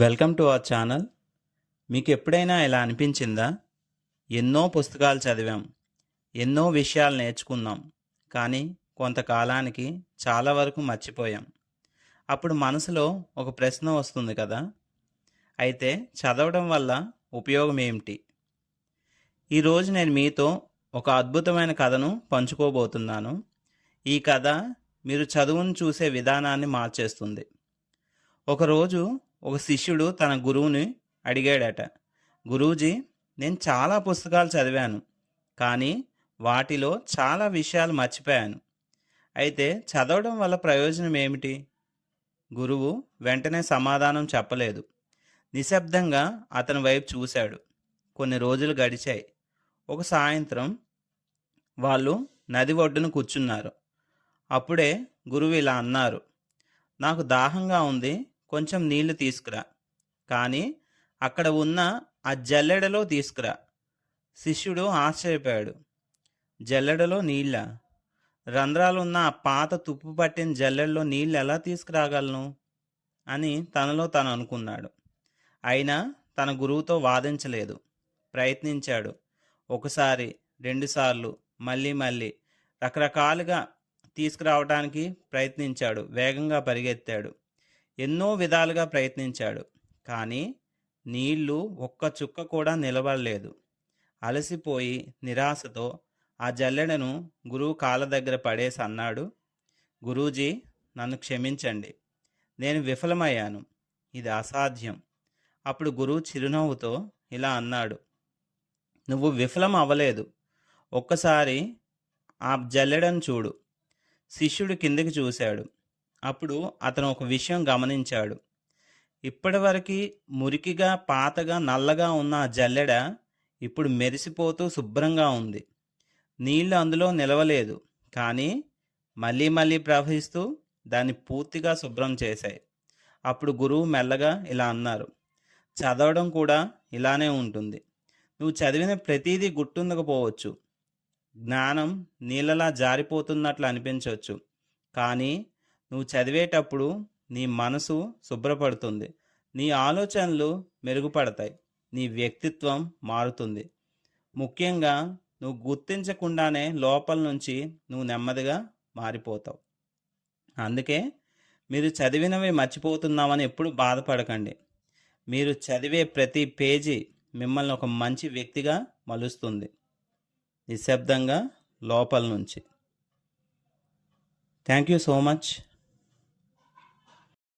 Welcome to our channel. మీకు ఎప్పుడైనా ఇలా అనిపించిందా? ఎన్నో పుస్తకాలు చదివాం, ఎన్నో విషయాలు నేర్చుకున్నాం, కానీ కొంతకాలానికి చాలా వరకు మర్చిపోయాం. అప్పుడు మనసులో ఒక ప్రశ్న వస్తుంది కదా, అయితే చదవడం వల్ల ఉపయోగం ఏమిటి? ఈరోజు నేను మీతో ఒక అద్భుతమైన కథను పంచుకోబోతున్నాను. ఈ కథ మీరు చదువును చూసే విధానాన్ని మార్చేస్తుంది. ఒకరోజు ఒక శిష్యుడు తన గురువుని అడిగాడట, గురూజీ, నేను చాలా పుస్తకాలు చదివాను, కానీ వాటిలో చాలా విషయాలు మర్చిపోయాను. అయితే చదవడం వల్ల ప్రయోజనం ఏమిటి? గురువు వెంటనే సమాధానం చెప్పలేదు. నిశ్శబ్దంగా అతని వైపు చూశాడు. కొన్ని రోజులు గడిచాయి. ఒక సాయంత్రం వాళ్ళు నది ఒడ్డున కూర్చున్నారు. అప్పుడే గురువు ఇలా అన్నారు, నాకు దాహంగా ఉంది, కొంచెం నీళ్లు తీసుకురా, కానీ అక్కడ ఉన్న ఆ జల్లెడలో తీసుకురా. శిష్యుడు ఆశ్చర్యపోయాడు. జల్లెడలో నీళ్ళ? రంధ్రాలున్న ఆ పాత తుప్పు పట్టిన జల్లెడలో నీళ్ళు ఎలా తీసుకురాగలను అని తనలో తను అనుకున్నాడు. అయినా తన గురువుతో వాదించలేదు. ప్రయత్నించాడు. ఒకసారి, రెండుసార్లు, మళ్ళీ మళ్ళీ రకరకాలుగా తీసుకురావడానికి ప్రయత్నించాడు. వేగంగా పరిగెత్తాడు. ఎన్నో విధాలుగా ప్రయత్నించాడు, కానీ నీళ్లు ఒక్క చుక్క కూడా నిలబడలేదు. అలసిపోయి నిరాశతో ఆ జల్లెడను గురువు కాళ్ళ దగ్గర పడేసి అన్నాడు, గురూజీ, నన్ను క్షమించండి, నేను విఫలమయ్యాను, ఇది అసాధ్యం. అప్పుడు గురువు చిరునవ్వుతో ఇలా అన్నాడు, నువ్వు విఫలం అవ్వలేదు, ఒక్కసారి ఆ జల్లెడను చూడు. శిష్యుడు కిందకి చూశాడు. అప్పుడు అతను ఒక విషయం గమనించాడు. ఇప్పటివరకు మురికిగా, పాతగా, నల్లగా ఉన్న ఆ జల్లెడ ఇప్పుడు మెరిసిపోతూ శుభ్రంగా ఉంది. నీళ్లు అందులో నిలవలేదు, కానీ మళ్ళీ మళ్ళీ ప్రవహిస్తూ దాన్ని పూర్తిగా శుభ్రం చేశాయి. అప్పుడు గురువు మెల్లగా ఇలా అన్నారు, చదవడం కూడా ఇలానే ఉంటుంది. నువ్వు చదివిన ప్రతిదీ గుర్తుండకపోవచ్చు. జ్ఞానం నీళ్ళలా జారిపోతున్నట్లు అనిపించవచ్చు, కానీ నువ్వు చదివేటప్పుడు నీ మనసు శుభ్రపడుతుంది, నీ ఆలోచనలు మెరుగుపడతాయి, నీ వ్యక్తిత్వం మారుతుంది. ముఖ్యంగా నువ్వు గుర్తించకుండానే లోపల నుంచి నువ్వు నెమ్మదిగా మారిపోతావు. అందుకే మీరు చదివినవి మర్చిపోతున్నామని ఎప్పుడు బాధపడకండి. మీరు చదివే ప్రతి పేజీ మిమ్మల్ని ఒక మంచి వ్యక్తిగా మలుస్తుంది, నిశ్శబ్దంగా, లోపల నుంచి. Thank you so much.